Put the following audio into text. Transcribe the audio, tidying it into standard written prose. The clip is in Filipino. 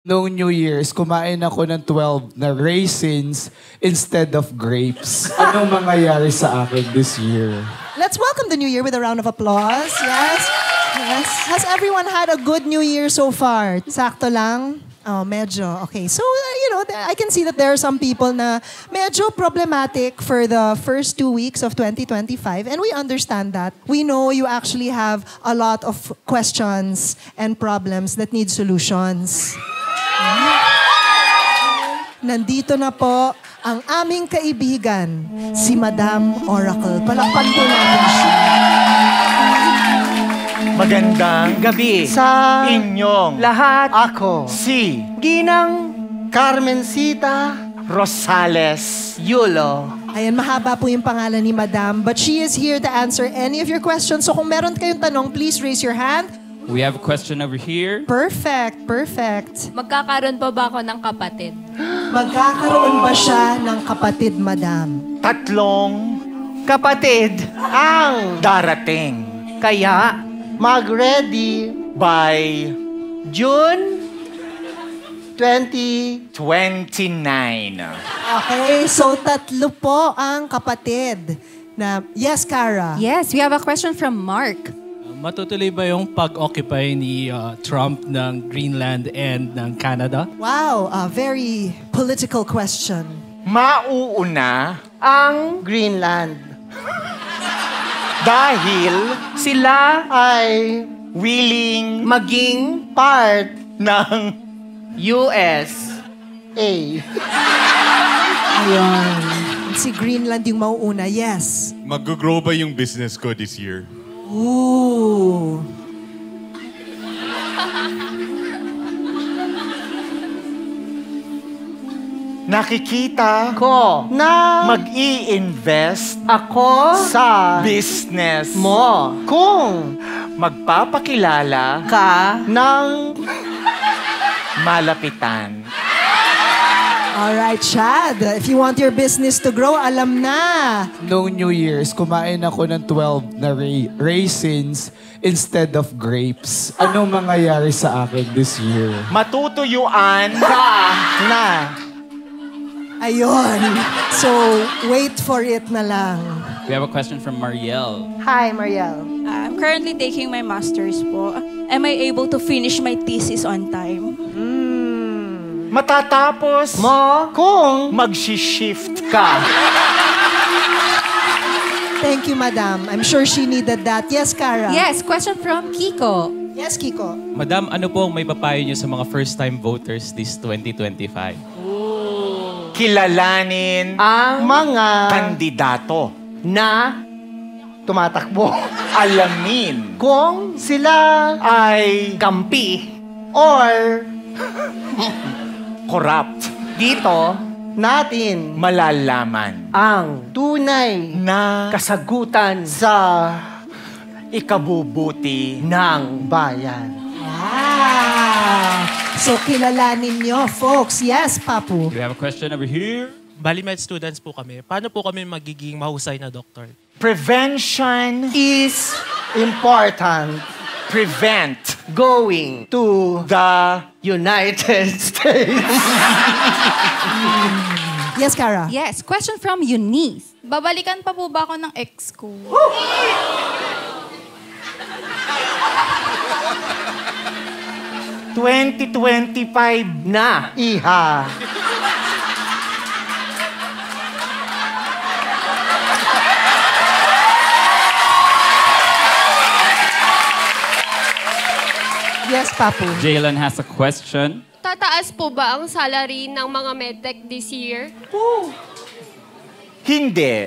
Noong New Year's, kumain ako ng 12 na raisins instead of grapes. Anong mangyayari sa akin this year? Let's welcome the new year with a round of applause. Yes. Yes. Has everyone had a good new year so far? Sakto lang? Oh, medyo. Okay. So, I can see that there are some people na medyo problematic for the first 2 weeks of 2025. And we understand that. We know you actually have a lot of questions and problems that need solutions. Nandito na po ang aming kaibigan, si Madam Oracle. Palakpan po natin siya. Magandang gabi sa inyong lahat. Ako si Ginang Carmencita Rosales Yulo. Ayan, mahaba po yung pangalan ni Madam, but she is here to answer any of your questions. So kung meron kayong tanong, please raise your hand. We have a question over here. Perfect, perfect. Magkakaroon pa ba ako ng kapatid? Magkakaroon ba siya ng kapatid, Madam? 3 Kapatid ang darating kaya mag-ready by June 20. 29. Okay, so 3 po ang kapatid. Yes, Cara? Yes, we have a question from Mark. Matutuloy ba yung pag-occupy ni Trump ng Greenland and ng Canada? Wow, a very political question. Mauuna ang Greenland dahil sila ay willing maging part ng US. Ayun. Si Greenland yung mauuna, yes. Mag-grow ba yung business ko this year? Ooh. nakikita ko na mag-i-invest ako sa business mo kung magpapakilala ka ng malapitan. Alright, Chad. If you want your business to grow, alam na. Noong New Year's, kumain ako ng 12 na raisins instead of grapes. Anong mangyayari sa akin this year? Matutuyuan ka na. Ayun. So, wait for it na lang. We have a question from Marielle. Hi, Marielle. I'm currently taking my master's po. Am I able to finish my thesis on time? Matatapos mo kung mag-shift ka. Thank you, Madam. I'm sure she needed that. Yes, Cara? Yes, question from Kiko. Yes, Kiko. Madam, ano po ang may papayo niyo sa mga first-time voters this 2025? Kilalanin ang mga kandidato na tumatakbo. Alamin Kung sila ay kampi or corrupt. dito natin Malalaman ang tunay na kasagutan sa ikabubuti ng bayan. Wow! So, kilalanin nyo, folks. Yes, Papu. We have a question over here. Balimed students po kami. Paano po kami magiging mahusay na doktor? Prevention Is important prevent going to the United States. Yes, Cara? Yes, question from Eunice. Babalikan pa po ba ako ng ex ko? $2025 na iha. Yes, Papu. Jalen has a question. Tataas po ba ang salary ng mga medtech this year? Hindi.